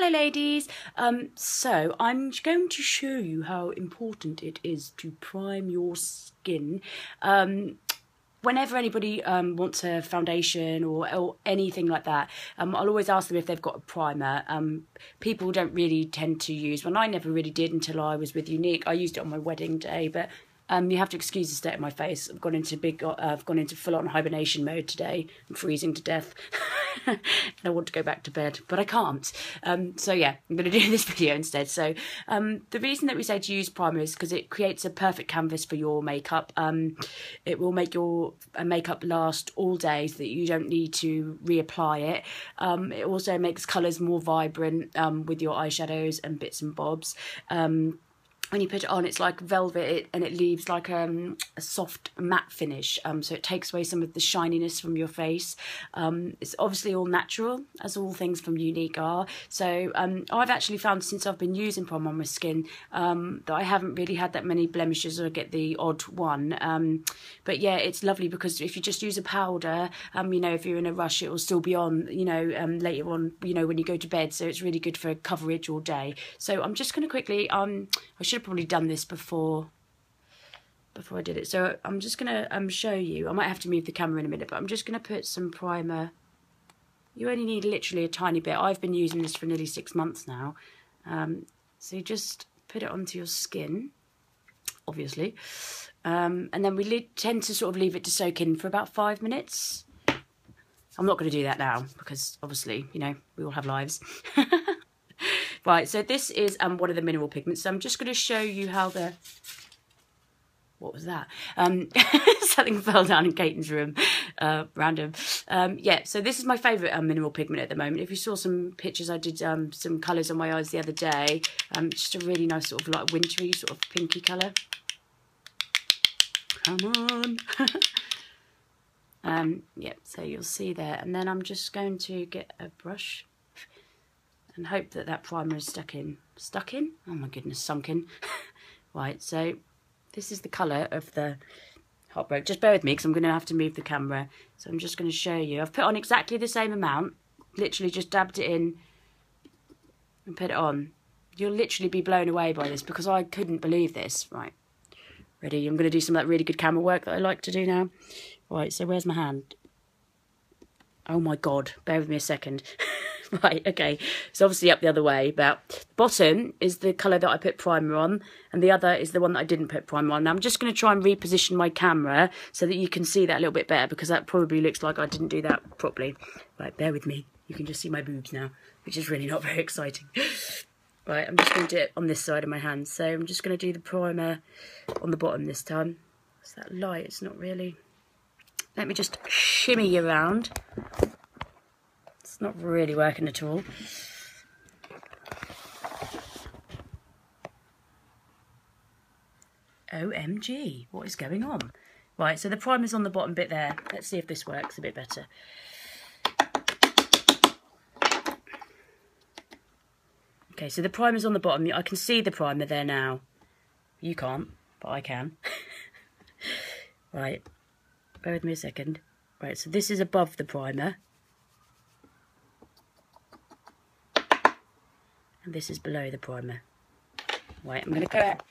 Hello ladies, so I'm going to show you how important it is to prime your skin. Whenever anybody wants a foundation or anything like that, I'll always ask them if they've got a primer. People don't really tend to use one. I never really did until I was with Younique. I used it on my wedding day, but you have to excuse the state of my face. I've gone into full-on hibernation mode today. I'm freezing to death. And I want to go back to bed, but I can't. So yeah, I'm going to do this video instead. So the reason that we say to use primer is because it creates a perfect canvas for your makeup. It will make your makeup last all day so that you don't need to reapply it. It also makes colours more vibrant with your eyeshadows and bits and bobs. When you put it on, it's like velvet and it leaves like a soft matte finish. So it takes away some of the shininess from your face. It's obviously all natural, as all things from Younique are. So I've actually found since I've been using primer on my skin that I haven't really had that many blemishes, or I get the odd one. But yeah, it's lovely because if you just use a powder, you know, if you're in a rush, it will still be on, you know, later on, you know, when you go to bed. So it's really good for coverage all day. So I'm just going to quickly, I should have probably done this before I did it, so I'm just gonna show you. I might have to move the camera in a minute, but I'm just gonna put some primer. You only need literally a tiny bit. I've been using this for nearly 6 months now. So you just put it onto your skin, obviously, and then we tend to sort of leave it to soak in for about 5 minutes. I'm not going to do that now because obviously, you know, we all have lives. Right, so this is one of the mineral pigments. So I'm just going to show you how the... What was that? Something fell down in Caitlin's room. Random. Yeah, so this is my favourite mineral pigment at the moment. If you saw some pictures, I did some colours on my eyes the other day. Just a really nice sort of like wintry sort of pinky colour. Come on. Yeah, so you'll see there. And then I'm just going to get a brush and hope that that primer is stuck in. Stuck in? Oh my goodness, sunken. Right, so this is the colour of the Heartbreak. Just bear with me because I'm going to have to move the camera. So I'm just going to show you. I've put on exactly the same amount. Literally just dabbed it in and put it on. You'll literally be blown away by this because I couldn't believe this. Right, ready? I'm going to do some of that really good camera work that I like to do now. Right, so where's my hand? Oh my God, bear with me a second. Right, okay, so obviously up the other way, but the bottom is the colour that I put primer on, and the other is the one that I didn't put primer on. Now I'm just going to try and reposition my camera so that you can see that a little bit better, because that probably looks like I didn't do that properly. Right, bear with me. You can just see my boobs now, which is really not very exciting. Right, I'm just going to do it on this side of my hand. So I'm just going to do the primer on the bottom this time. It's that light, it's not really... Let me just shimmy you around. It's not really working at all. OMG, what is going on? Right, so the primer's on the bottom bit there. Let's see if this works a bit better. Okay, so the primer's on the bottom. I can see the primer there now. You can't, but I can. Right, bear with me a second. Right, so this is above the primer. And this is below the primer. Right, I'm going to go out.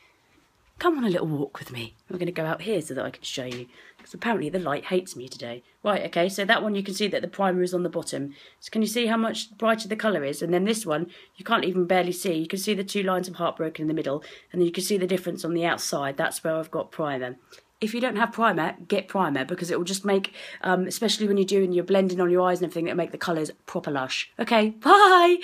Come on a little walk with me. We're going to go out here so that I can show you. Because apparently the light hates me today. Right, okay, so that one you can see that the primer is on the bottom. So can you see how much brighter the colour is? And then this one, you can't even barely see. You can see the 2 lines of Heartbroken in the middle. And then you can see the difference on the outside. That's where I've got primer. If you don't have primer, get primer, because it will just make, especially when you're blending on your eyes and everything, it'll make the colours proper lush. Okay, bye!